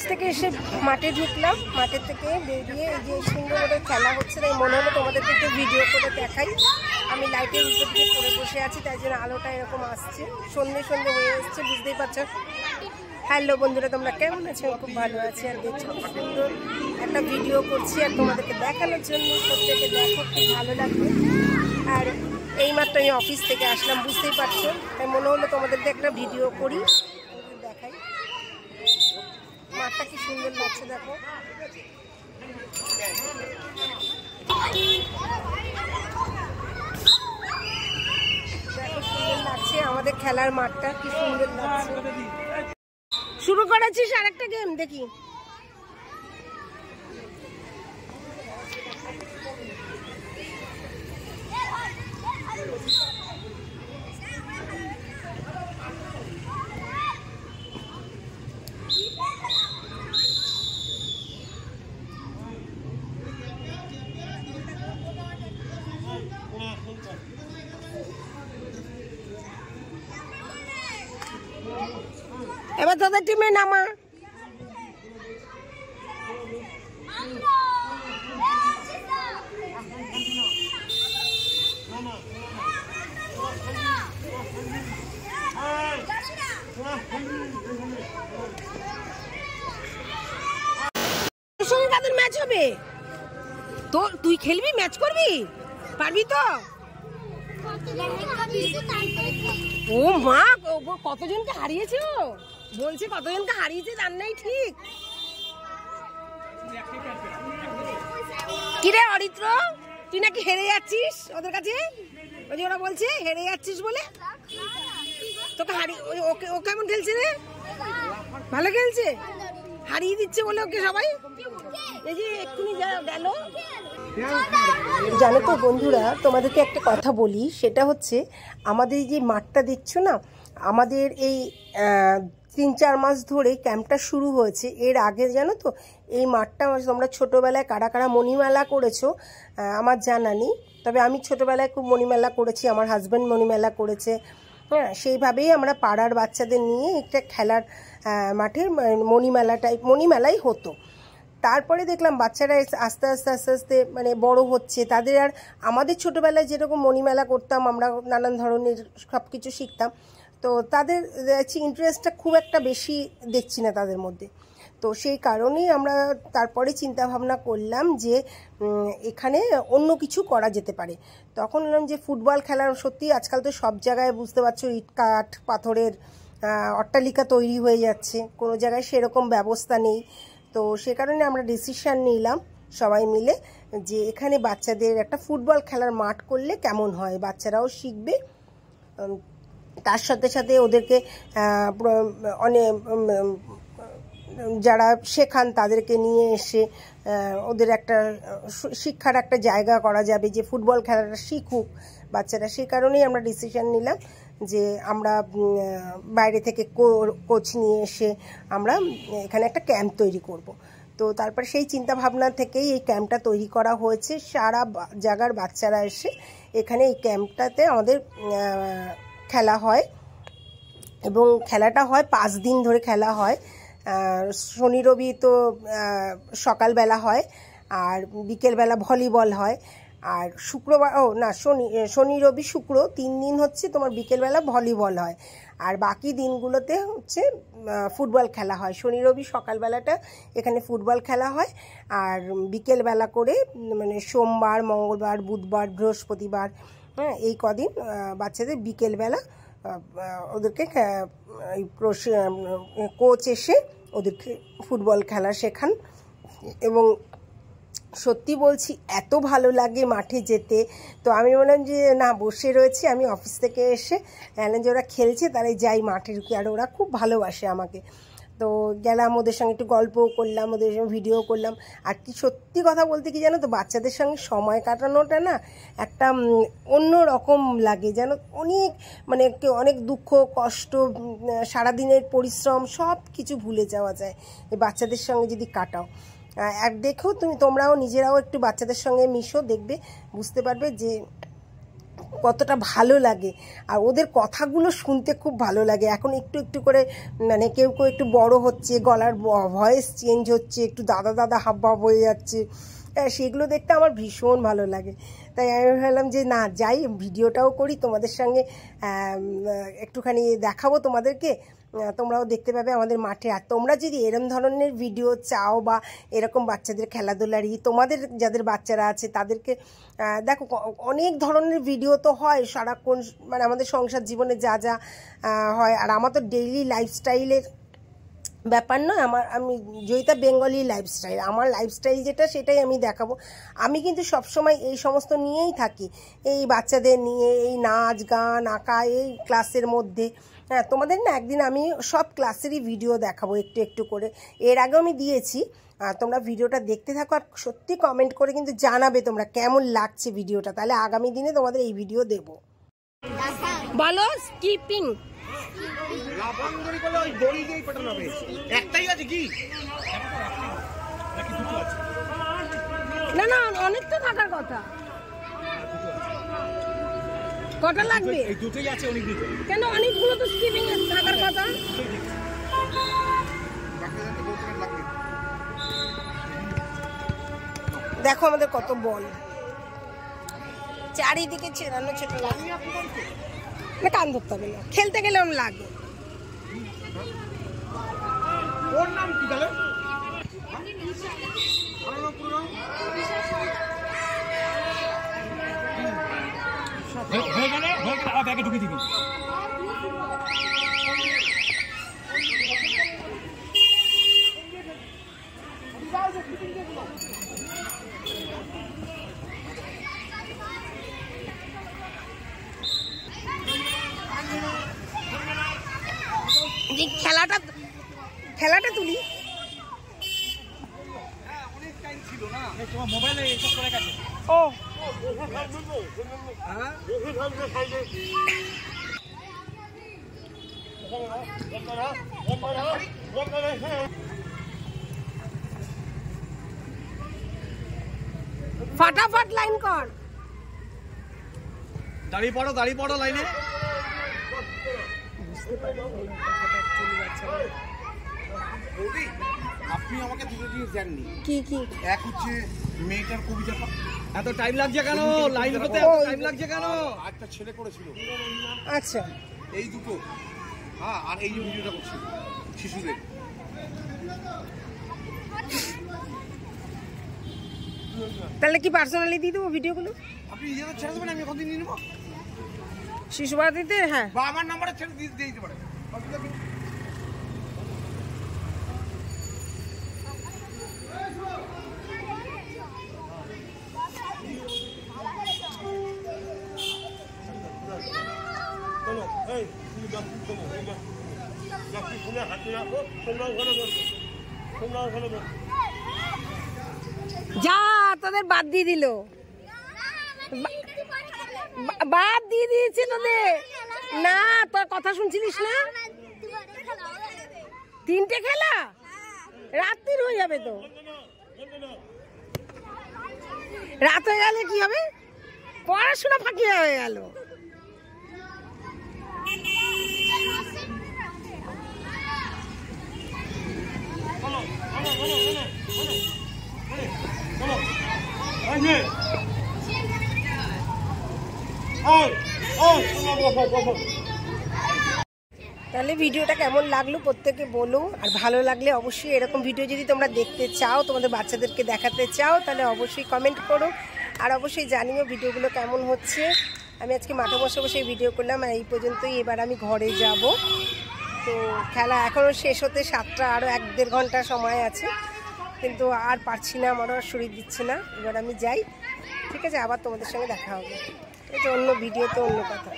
থেকে এসে মাঠে ঢুকলাম, মাঠের থেকে বেরিয়ে এই যে সুন্দর করে খেলা হচ্ছে, তাই মনে হলো তোমাদেরকে একটু ভিডিও করে দেখাই। আমি লাইটের উপর দিকে পড়ে বসে আছি, তাই জন্য আলোটা এরকম আসছে, সন্ধে সন্ধে হয়ে এসছে, বুঝতেই পারছো। হ্যালো বন্ধুরা, তোমরা কেমন আছো? খুব ভালো আছি। আর দেখছো সুন্দর একটা ভিডিও করছি আর তোমাদেরকে দেখানোর জন্য। প্রত্যেকে দেখো, খুব ভালো লাগবে। আর এই মাত্র আমি অফিস থেকে আসলাম, বুঝতেই পারছো, তাই মনে হলো তোমাদেরকে একটা ভিডিও করি, দেখাই। মাঠটা কি সুন্দর লাগছে দেখো। দেখো সুন্দর লাগছে আমাদের খেলার মাঠটা, কি সুন্দর লাগছে। শুরু করেছিস আর একটা গেম দেখি। এবার তোদের টিমে নামা। কাদের ম্যাচ হবে? তো তুই খেলবি, ম্যাচ করবি, পারবি তো? ও মা, কতজনকে হারিয়েছে? ও বলছে কতজনকে হারিয়েছে জান নাই ঠিক। কিরে অরিত্র, তুই নাকি হেরে যাচ্ছিস ওদের কাছে? ওই যে ওরা বলছে হেরে যাচ্ছিস বলে তোকে ও কেমন খেলছে রে? ভালো খেলছে, হারিয়ে দিচ্ছে বলে ওকে সবাই। এই যে এক্ষুনি গেল। জানো তো বন্ধুরা, তোমাদেরকে একটা কথা বলি, সেটা হচ্ছে আমাদের যে মাঠটা দেখছো না, আমাদের এই 3-4 মাস ধরে ক্যাম্পটা শুরু হয়েছে। এর আগে জানো তো এই মাঠটা তোমরা ছোটোবেলায় কারা কারা মণিমেলা করেছো আমার জানা নেই, তবে আমি ছোটোবেলায় খুব মণিমেলা করেছি, আমার হাজব্যান্ড মণিমেলা করেছে। হ্যাঁ, সেইভাবেই আমরা পাড়ার বাচ্চাদের নিয়ে একটা খেলার মাঠে মণিমেলাই হতো। তারপরে দেখলাম বাচ্চারা আস্তে আস্তে আস্তে আস্তে মানে বড় হচ্ছে, তাদের আর আমাদের ছোটোবেলায় যেরকম মণিমেলা করতাম আমরা, নানান ধরনের সব কিছু শিখতাম, তো তাদের ইন্টারেস্টটা খুব একটা বেশি দেখছি না তাদের মধ্যে। তো সেই কারণেই আমরা তারপরে চিন্তা ভাবনা করলাম যে এখানে অন্য কিছু করা যেতে পারে। তখন বললাম যে ফুটবল খেলার, সত্যি আজকাল তো সব জায়গায় বুঝতে পারছো ইট কাঠ পাথরের অট্টালিকা তৈরি হয়ে যাচ্ছে, কোনো জায়গায় সেরকম ব্যবস্থা নেই। তো সে কারণে আমরা ডিসিশন নিলাম সবাই মিলে যে এখানে বাচ্চাদের একটা ফুটবল খেলার মাঠ করলে কেমন হয়, বাচ্চারাও শিখবে, তার সাথে সাথে ওদেরকে অনেক যারা শেখান তাদেরকে নিয়ে এসে ওদের একটা শিক্ষার একটা জায়গা করা যাবে, যে ফুটবল খেলাটা শিখুক বাচ্চারা। সেই কারণেই আমরা ডিসিশন নিলাম যে আমরা বাইরে থেকে কোচ নিয়ে এসে আমরা এখানে একটা ক্যাম্প তৈরি করব। তো তারপর সেই চিন্তা ভাবনা থেকেই এই ক্যাম্পটা তৈরি করা হয়েছে। সারা জায়গার বাচ্চারা এসে এখানে এই ক্যাম্পটাতে আমাদের খেলা হয়, এবং খেলাটা হয় 5 দিন ধরে খেলা হয়। শনি রবি তো সকালবেলা হয়, আর বিকেলবেলা ভলিবল হয়, আর শুক্রবার শনি রবি শুক্র 3 দিন হচ্ছে তোমার বিকেলবেলা ভলিবল হয়, আর বাকি দিনগুলোতে হচ্ছে ফুটবল খেলা হয়। শনি রবি সকালবেলাটা এখানে ফুটবল খেলা হয়, আর বিকেলবেলা করে মানে সোমবার, মঙ্গলবার, বুধবার, বৃহস্পতিবার, হ্যাঁ, এই কদিন বাচ্চাদের বিকেলবেলা ওদেরকে কোচ এসে ওদেরকে ফুটবল খেলা শেখান। এবং সত্যি বলছি এত ভালো লাগে মাঠে যেতে। তো আমি বললাম যে না, বসে রয়েছি আমি অফিস থেকে এসে, যে ওরা খেলছে তাহলে যাই মাঠে ঢুকি, আর ওরা খুব ভালোবাসে আমাকে। তো গেলাম, ওদের সঙ্গে একটু গল্পও করলাম, ওদের সঙ্গে ভিডিও করলাম। আর কি সত্যি কথা বলতে কি জানো তো, বাচ্চাদের সঙ্গে সময় কাটানোটা না একটা অন্য রকম লাগে, যেন অনেক মানে অনেক দুঃখ কষ্ট, সারাদিনের পরিশ্রম সব কিছু ভুলে যাওয়া যায় এই বাচ্চাদের সঙ্গে যদি কাটাও। আর দেখো তোমরাও নিজেরাও একটু বাচ্চাদের সঙ্গে মিশো, দেখবে বুঝতে পারবে যে কতটা ভালো লাগে। আর ওদের কথাগুলো শুনতে খুব ভালো লাগে। এখন একটু একটু করে মানে কেউ কেউ একটু বড় হচ্ছে, গলার ভয়েস চেঞ্জ হচ্ছে, একটু দাদা দাদা হাবভাব হয়ে যাচ্ছে, সেগুলো দেখতে আমার ভীষণ ভালো লাগে। তাই আমি ভাবলাম যে না যাই, ভিডিওটাও করি তোমাদের সঙ্গে, একটুখানি দেখাবো তোমাদেরকে, তোমরাও দেখতে পাবে আমাদের মাঠে। আর তোমরা যদি এরম ধরনের ভিডিও চাও বা এরকম বাচ্চাদের খেলাধুলারই, তোমাদের যাদের বাচ্চারা আছে তাদেরকে দেখো অনেক ধরনের ভিডিও তো হয় সারাক্ষণ, মানে আমাদের সংসার জীবনে যা যা হয়। আর আমার তো ডেইলি লাইফস্টাইলের ব্যাপার নয়, আমি জয়িতা বেঙ্গলি লাইফস্টাইল, আমার লাইফস্টাইল যেটা সেটাই আমি দেখাবো। আমি কিন্তু সবসময় এই সমস্ত নিয়েই থাকি, এই বাচ্চাদের নিয়ে, এই নাচ গান আঁকা, এই ক্লাসের মধ্যে। হ্যাঁ, তোমাদের না একদিন আমি সব ক্লাসেরই ভিডিও দেখাবো একটু একটু করে, এর আগেও আমি দিয়েছি। তোমরা ভিডিওটা দেখতে থাকো আর সত্যি কমেন্ট করে কিন্তু জানাবে তোমরা কেমন লাগছে ভিডিওটা, তাহলে আগামী দিনে তোমাদের এই ভিডিও দেবো। বলো স্কিপিং। না না, অনেক তো থাকার কথা। কটা লাগবে? কেন, অনেকগুলো তো স্কিপিং থাকার কথা। দেখো আমাদের কত বল, চারিদিকে ছেড়ানো ছোট লাগে, কান ধরতে হবে না, খেলতে গেলে ওর লাগে। ওর নাম কি তাহলে? ব্যাগে ঢুকে দিবি। খেলাটা তুলি। ও ফাটাফাট লাইন কর। দাঁড়িয়ে পড়ো লাইনে। আপনি আমাকে দুটো জিনিস দেননি। কি কি? এক হচ্ছে মেয়েটার কবিতাটা। এত টাইম লাগছে কেন? লাইন হতে এত টাইম লাগছে কেন? একটা ছেলে করেছিল। আচ্ছা, এই দুটো। হ্যাঁ, আর এই যে ভিডিওটা করছিল শিশুদের। তাহলে কি পার্সোনালি দিয়ে দেবো ভিডিওগুলো? আপনি নিজেদের ছেড়ে দেবেন, আমি এখন দিয়ে নিয়ে নেবো। শিশু ভারতীতে? হ্যাঁ, বা আমার নাম্বারে ছেড়ে দিয়ে দিতে পারে। যা তোদের বাদ দিয়ে দিল, বাদ দিয়ে দিয়েছে তোদের। না, তোর কথা শুনছিলিস না? 3টে খেলা রাত্রির হয়ে যাবে তো। রাত হয়ে গেলে কি হবে? পড়াশোনা ফাঁকি হয়ে গেল। তাহলে ভিডিওটা কেমন লাগলো প্রত্যেকে বলো। আর ভালো লাগলে অবশ্যই এরকম ভিডিও যদি তোমরা দেখতে চাও, তোমাদের বাচ্চাদেরকে দেখাতে চাও, তাহলে অবশ্যই কমেন্ট করো। আর অবশ্যই জানিও ভিডিওগুলো কেমন হচ্ছে। আমি আজকে মাঠে বসে বসে ভিডিও করলাম, আর এই পর্যন্তই। এবার আমি ঘরে যাব। তো খেলা এখনও শেষ হতে 7টা, আরও 1-1.5 ঘন্টা সময় আছে, কিন্তু আর পারছি না, আমারও আর শরীর দিচ্ছে না। এবার আমি যাই, ঠিক আছে? আবার তোমাদের সঙ্গে দেখা হবে। এটা অন্য ভিডিওতে অন্য কথা।